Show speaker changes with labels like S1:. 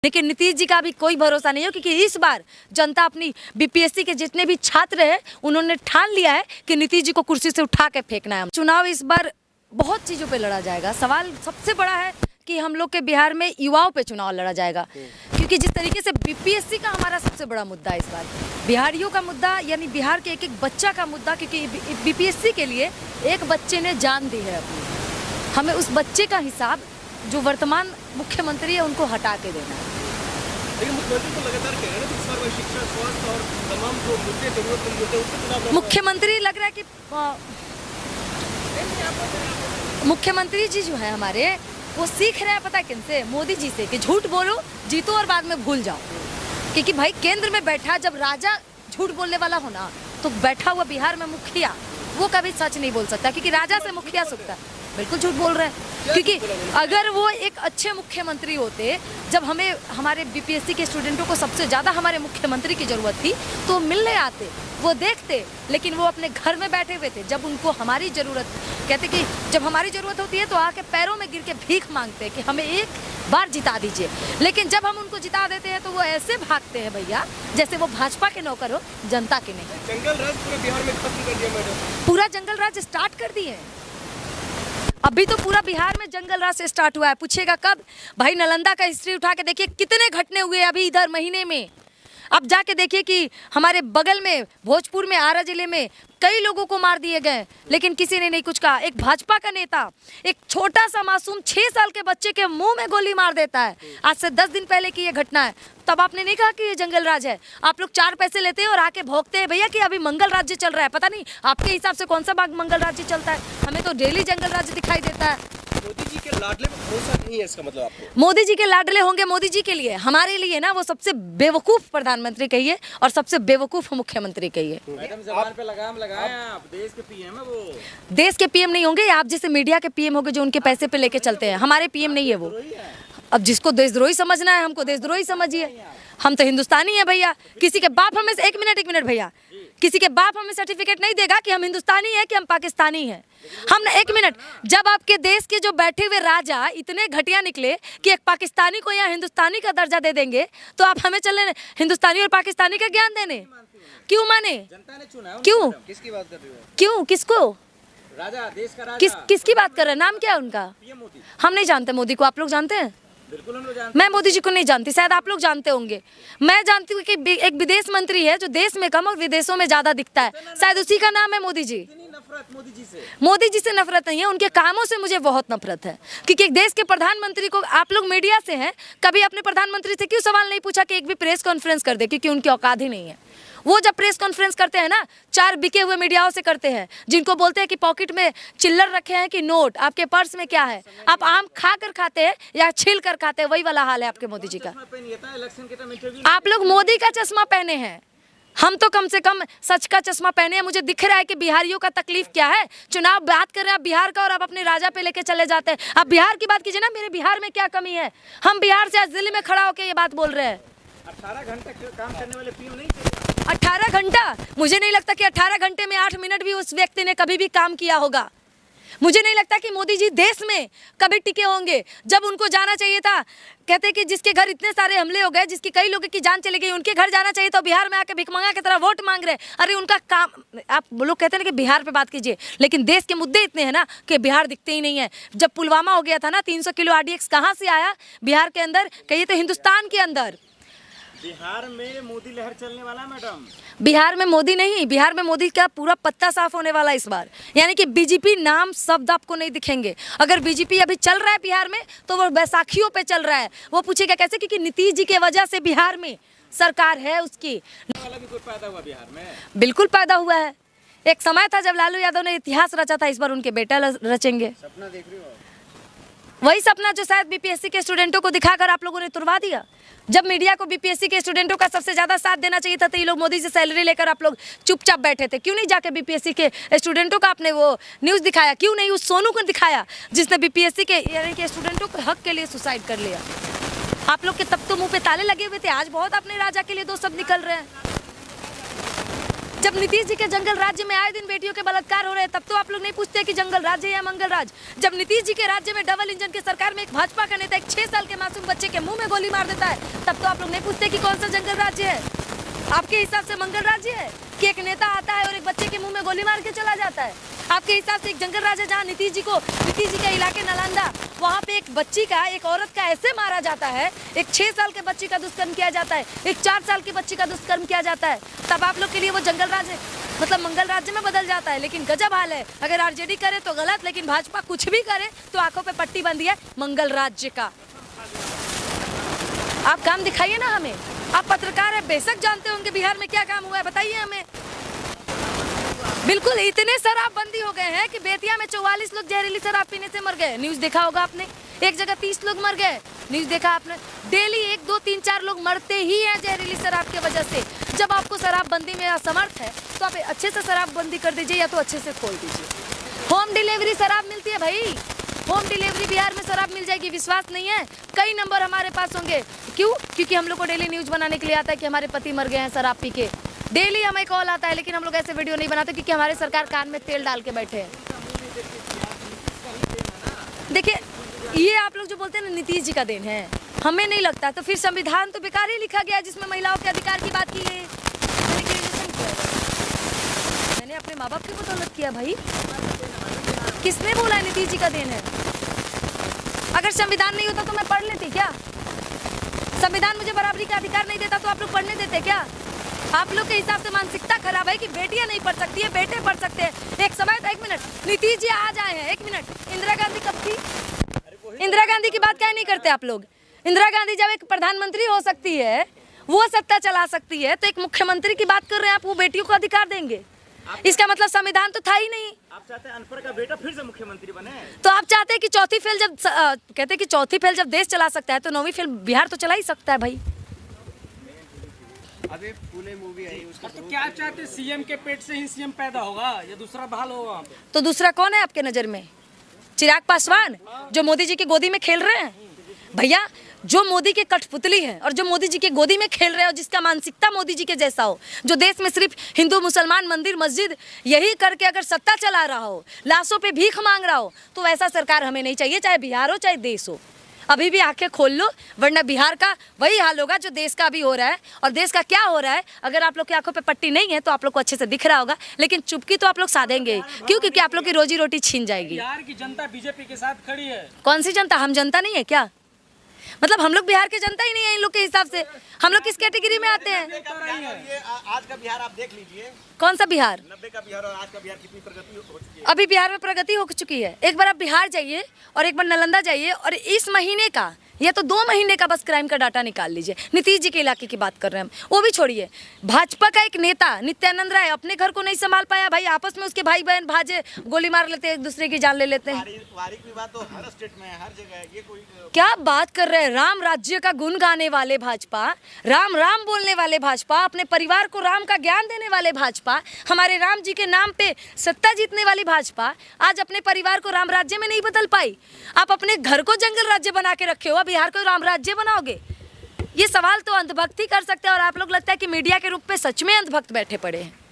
S1: लेकिन नीतीश जी का भी कोई भरोसा नहीं है, क्योंकि इस बार जनता अपनी बीपीएससी के जितने भी छात्र हैं उन्होंने ठान लिया है कि नीतीश जी को कुर्सी से उठा के फेंकना है। चुनाव इस बार बहुत चीज़ों पे लड़ा जाएगा। सवाल सबसे बड़ा है कि हम लोग के बिहार में युवाओं पे चुनाव लड़ा जाएगा, क्योंकि जिस तरीके से बीपीएससी का हमारा सबसे बड़ा मुद्दा है इस बार, बिहारियों का मुद्दा, यानी बिहार के एक एक बच्चा का मुद्दा, क्योंकि बीपीएससी के लिए एक बच्चे ने जान दी है अपनी। हमें उस बच्चे का हिसाब जो वर्तमान मुख्यमंत्री है उनको हटा के देना है।
S2: लेकिन मुख्यमंत्री तो लगातार कह रहे हैं कि इस बार शिक्षा, स्वास्थ्य और तमाम जो मुद्दे जरूरतमंद मुद्दे उससे चुनाव।
S1: मुख्यमंत्री लग रहा है कि मुख्यमंत्री जी जो है हमारे, वो सीख रहे हैं पता है किनसे? मोदी जी से, कि झूठ बोलो, जीतो और बाद में भूल जाओ। क्योंकि भाई केंद्र में बैठा, जब राजा झूठ बोलने वाला हो ना, तो बैठा हुआ बिहार में मुखिया वो कभी सच नहीं बोल सकता, क्योंकि राजा से मुखिया सुखता है। बिल्कुल झूठ बोल रहे हैं, क्योंकि अगर वो एक अच्छे मुख्यमंत्री होते, जब हमें हमारे बीपीएससी के स्टूडेंटों को सबसे ज़्यादा हमारे मुख्यमंत्री की ज़रूरत थी, तो मिलने आते, वो देखते, लेकिन वो अपने घर में बैठे हुए थे। जब उनको हमारी ज़रूरत, कहते कि जब हमारी ज़रूरत होती है तो आके पैरों में गिर के भीख मांगते हैं कि हमें एक बार जिता दीजिए। लेकिन जब हम उनको जिता देते हैं तो वो ऐसे भागते हैं भैया जैसे वो भाजपा के नौकर हो, जनता के नहीं।
S2: जंगल राज पूरे बिहार में खत्म कर दिया मैडम।
S1: पूरा जंगल राज स्टार्ट कर दिए। अभी तो पूरा बिहार में जंगल राज से स्टार्ट हुआ है। पूछेगा कब? भाई नालंदा का हिस्ट्री उठा के देखिए, कितने घटने हुए अभी इधर महीने में। अब जाके देखिए कि हमारे बगल में भोजपुर में, आरा जिले में कई लोगों को मार दिए गए, लेकिन किसी ने नहीं कुछ कहा। एक भाजपा का नेता एक छोटा सा मासूम 6 साल के बच्चे के मुंह में गोली मार देता है। आज से 10 दिन पहले की ये घटना है। तब आपने नहीं कहा कि ये जंगल राज है। आप लोग 4 पैसे लेते हैं और आके भोंकते हैं भैया कि अभी मंगल राज्य चल रहा है। पता नहीं आपके हिसाब से कौन सा मंगल राज्य चलता है? हमें तो डेली जंगल राज्य दिखाई देता है।
S2: मोदी जी के लाडले में भरोसा नहीं है, इसका मतलब आपको?
S1: मोदी जी के लाडले होंगे मोदी जी के लिए, हमारे लिए ना वो सबसे बेवकूफ प्रधानमंत्री कहिए और सबसे बेवकूफ मुख्यमंत्री कहिए।
S3: मैडम जबान पे लगाम लगाएं, आप देश के पीएम है। वो
S1: देश के पीएम नहीं होंगे, आप जैसे मीडिया के पीएम होंगे जो उनके पैसे पे लेके चलते हैं। हमारे पीएम नहीं है वो। अब जिसको देशद्रोही समझना है, हमको देशद्रोही समझिए। हम तो हिंदुस्तानी है भैया। किसी के बाप हमें एक मिनट भैया, किसी के बाप हमें सर्टिफिकेट नहीं देगा कि हम हिंदुस्तानी है कि हम पाकिस्तानी है। हम एक मिनट, जब आपके देश के जो बैठे हुए राजा इतने घटिया निकले कि एक पाकिस्तानी को या हिंदुस्तानी का दर्जा दे देंगे, तो आप हमें चले हिंदुस्तानी और पाकिस्तानी का ज्ञान देने? क्यों माने?
S3: जनता ने चुना है।
S1: क्यों?
S3: किसकी बात कर रही हो?
S1: क्यों? किसको?
S3: राजा, देश का राजा।
S1: किसकी बात कर रहे हैं? नाम क्या है उनका?
S3: पीएम मोदी।
S1: हम नहीं जानते मोदी को। आप लोग जानते हैं?
S3: बिल्कुल हम लोग जानते हैं।
S1: मैं मोदी जी को नहीं जानती, शायद आप लोग जानते होंगे। मैं जानती हूँ कि एक विदेश मंत्री है जो देश में कम और विदेशों में ज्यादा दिखता है, शायद उसी का नाम है मोदी जी।
S3: नफरत मोदी जी से?
S1: मोदी जी से नफरत नहीं है, उनके कामों से मुझे बहुत नफरत है। क्योंकि एक देश के प्रधानमंत्री को, आप लोग मीडिया से हैं, कभी अपने प्रधानमंत्री से क्यों सवाल नहीं पूछा कि एक भी प्रेस कॉन्फ्रेंस कर दे? क्योंकि उनकी औकात ही नहीं है। वो जब प्रेस कॉन्फ्रेंस करते हैं ना, 4 बिके हुए मीडियाओं से करते हैं, जिनको बोलते हैं कि पॉकेट में चिल्लर रखे हैं कि नोट, आपके पर्स में क्या है? आप आम खा कर खाते हैं या छील कर खाते हैं? वही वाला हाल है आपके मोदी जी का। आप लोग मोदी का चश्मा पहने हैं, हम तो कम से कम सच का चश्मा पहने हैं। मुझे दिख रहा है कि बिहारियों का तकलीफ क्या है। चुनाव बात कर रहे हैं आप बिहार का और आप अपने राजा पे लेके चले जाते हैं। आप बिहार की बात कीजिए ना, मेरे बिहार में क्या कमी है? हम बिहार से आज दिल्ली में खड़ा होकर ये बात बोल रहे हैं।
S3: 18 घंटे काम करने वाले पीएम नहीं चाहिए।
S1: 18 घंटा? मुझे नहीं लगता कि 18 घंटे में 8 मिनट भी उस व्यक्ति ने कभी भी काम किया होगा। मुझे नहीं लगता कि मोदी जी देश में कभी टिके होंगे। जब उनको जाना चाहिए था, कहते कि जिसके घर इतने सारे हमले हो गए, जिसकी कई लोगों की जान चली गई, उनके घर जाना चाहिए, तो बिहार में आके भिखमंगा की तरह वोट मांग रहे। अरे उनका काम, आप लोग कहते हैं कि बिहार पे बात कीजिए, लेकिन देश के मुद्दे इतने हैं ना कि बिहार दिखते ही नहीं है। जब पुलवामा हो गया था ना, 300 किलो RDX कहाँ से आया बिहार के अंदर? कहिए तो हिंदुस्तान के अंदर।
S3: बिहार में मोदी लहर चलने वाला है मैडम।
S1: बिहार में मोदी नहीं, बिहार में मोदी का पूरा पत्ता साफ होने वाला इस बार। यानी कि बीजेपी नाम शब्द आपको नहीं दिखेंगे। अगर बीजेपी अभी चल रहा है बिहार में तो वो बैसाखियों पे चल रहा है। वो पूछेगा कैसे? क्योंकि नीतीश जी के वजह से बिहार में सरकार है उसकी।
S3: वाला भी कोई पैदा हुआ बिहार में?
S1: बिल्कुल पैदा हुआ है। एक समय था जब लालू यादव ने इतिहास रचा था, इस बार उनके बेटा रचेंगे।
S3: सपना देख रही हो?
S1: वही सपना जो शायद बीपीएससी के स्टूडेंटों को दिखाकर आप लोगों ने तुड़वा दिया। जब मीडिया को बीपीएससी के स्टूडेंटों का सबसे ज्यादा साथ देना चाहिए था, तो ये लोग मोदी से सैलरी लेकर आप लोग चुपचाप बैठे थे। क्यों नहीं जाके बीपीएससी के स्टूडेंटों का आपने वो न्यूज़ दिखाया? क्यों नहीं उस सोनू को दिखाया जिसने बीपीएससी के यानी कि स्टूडेंटों के हक के लिए सुसाइड कर लिया? आप लोग के तब तो मुँह पे ताले लगे हुए थे, आज बहुत अपने राजा के लिए 2 शब्द निकल रहे हैं। जब नीतीश जी के जंगल राज्य में आए दिन बेटियों के बलात्कार हो रहे हैं, तब तो आप लोग नहीं पूछते कि जंगल राज्य या मंगल राज्य। जब नीतीश जी के राज्य में डबल इंजन की सरकार में एक भाजपा का नेता एक 6 साल के मासूम बच्चे के मुंह में गोली मार देता है, तब तो आप लोग नहीं पूछते कि कौन सा जंगल राज्य है। आपके हिसाब से मंगल राज्य है कि एक नेता आता है और एक बच्चे के मुंह में गोली मार के चला जाता है? आपके हिसाब से एक जंगल राज्य जहाँ नीतीश जी का इलाके नालंदा, वहाँ पे एक बच्ची का, एक औरत का ऐसे मारा जाता है, एक 6 साल के बच्ची का दुष्कर्म किया जाता है, एक 4 साल की बच्ची का दुष्कर्म किया जाता है, तब आप लोग के लिए वो जंगल राज्य मतलब मंगल राज्य में बदल जाता है। लेकिन गजब हाल है, अगर आरजेडी करे तो गलत, लेकिन भाजपा कुछ भी करे तो आंखों पे पट्टी बंधी है मंगल राज्य का। आप काम दिखाइए ना हमें, आप पत्रकार है, बेशक जानते होंगे बिहार में क्या काम हुआ है, बताइए हमें। बिल्कुल इतने शराबबंदी हो गए हैं कि बेतिया में 44 लोग जहरीली शराब पीने से मर गए, न्यूज देखा होगा आपने। एक जगह 30 लोग मर गए, न्यूज देखा आपने। डेली 1, 2, 3, 4 लोग मरते ही हैं जहरीली शराब की वजह से। जब आपको शराबबंदी में असमर्थ है तो आप अच्छे से शराबबंदी कर दीजिए या तो अच्छे से खोल दीजिए। होम डिलीवरी शराब मिलती है भाई, होम डिलीवरी बिहार में शराब मिल जाएगी, विश्वास नहीं है? कई नंबर हमारे पास होंगे। क्यों? क्योंकि हम लोग को डेली न्यूज बनाने के लिए आता है कि हमारे पति मर गए हैं शराब पी के। डेली हमें कॉल आता है, लेकिन हम लोग ऐसे वीडियो नहीं बनाते क्योंकि हमारे सरकार कान में तेल डाल के बैठे हैं। देखिए, ये आप लोग जो बोलते हैं ना नीतीश जी का देन है, हमें नहीं लगता। तो फिर संविधान तो बेकार ही लिखा गया जिसमें महिलाओं के अधिकार की बात की है। मैंने अपने माँ बाप की बदौलत किया भाई, किसने बोला है नीतीश जी का देन है? अगर संविधान नहीं होता तो मैं पढ़ लेती क्या? संविधान मुझे बराबरी का अधिकार नहीं देता तो आप लोग पढ़ने देते क्या? आप लोग के हिसाब से मानसिकता खराब है कि बेटियां नहीं पढ़ सकती है, बेटे पढ़ सकते हैं। एक समय था, 1 मिनट, नीतीश जी आज आए हैं, 1 मिनट, इंदिरा गांधी कब थी? इंदिरा गांधी की बात क्या नहीं करते आप लोग? इंदिरा गांधी जब एक प्रधानमंत्री हो सकती है, वो सत्ता चला सकती है, तो एक मुख्यमंत्री की बात कर रहे हैं आप, वो बेटियों को अधिकार देंगे? इसका मतलब संविधान तो था ही नहीं।
S3: आप चाहते हैं अनपढ़ का बेटा फिर से मुख्यमंत्री बने?
S1: तो आप चाहते हैं कि चौथी फेल जब कहते हैं कि चौथी फेल जब देश चला सकता है तो 9वीं फेल बिहार तो चला ही सकता है भाई।
S2: अभी पुणे मूवी आई उसका
S4: तो क्या चाहते, सीएम के पेट से ही सीएम पैदा होगा या दूसरा बहाल होगा वहाँ पे?
S1: तो दूसरा कौन है आपके नजर में? चिराग पासवान जो मोदी जी की गोदी में खेल रहे हैं? भैया, जो मोदी के कठपुतली है और जो मोदी जी के गोदी में खेल रहे हो, जिसका मानसिकता मोदी जी के जैसा हो, जो देश में सिर्फ हिंदू मुसलमान मंदिर मस्जिद यही करके अगर सत्ता चला रहा हो, लाशों पे भीख मांग रहा हो, तो वैसा सरकार हमें नहीं चाहिए, चाहे बिहार हो चाहे देश हो। अभी भी आंखें खोल लो, वरना बिहार का वही हाल होगा जो देश का अभी हो रहा है। और देश का क्या हो रहा है, अगर आप लोग की आंखों पे पट्टी नहीं है तो आप लोग को अच्छे से दिख रहा होगा, लेकिन चुपकी तो आप लोग साधेंगे। क्यों? क्योंकि आप लोग की रोजी रोटी छीन जाएगी।
S4: बिहार की जनता बीजेपी के साथ खड़ी है।
S1: कौन सी जनता? हम जनता नहीं है क्या? मतलब हम लोग बिहार के जनता ही नहीं है इन लोग के हिसाब से? हम लोग किस कैटेगरी में आते हैं?
S2: ये आज का बिहार आप देख लीजिए,
S1: कौन सा बिहार?
S2: 90 का बिहार और आज का बिहार कितनी प्रगति हो चुकी है।
S1: अभी बिहार में प्रगति हो चुकी है। एक बार आप बिहार जाइए और एक बार नालंदा जाइए और इस महीने का या तो 2 महीने का बस क्राइम का डाटा निकाल लीजिए। नीतीश जी के इलाके की बात कर रहे हैं हम, वो भी छोड़िए। भाजपा का एक नेता नित्यानंद राय अपने घर को नहीं संभाल पाया भाई, आपस में उसके भाई बहन भाजे गोली मार लेते हैं, एक दूसरे की जान ले लेते हैं।
S2: पारिवारिक विवाद तो हर स्टेट में है, हर जगह है। ये कोई
S1: क्या बात कर रहे हैं? राम राज्य का गुण गाने वाले भाजपा, राम राम बोलने वाले भाजपा, अपने परिवार को राम का ज्ञान देने वाले भाजपा, हमारे राम जी के नाम पे सत्ता जीतने वाली भाजपा आज अपने परिवार को राम राज्य में नहीं बदल पाई। आप अपने घर को जंगल राज्य बना के रखे हो, अब बिहार को राम राज्य बनाओगे? ये सवाल तो अंधभक्त ही कर सकते हैं। और आप लोग लगता है कि मीडिया के रूप में सच में अंधभक्त बैठे पड़े हैं।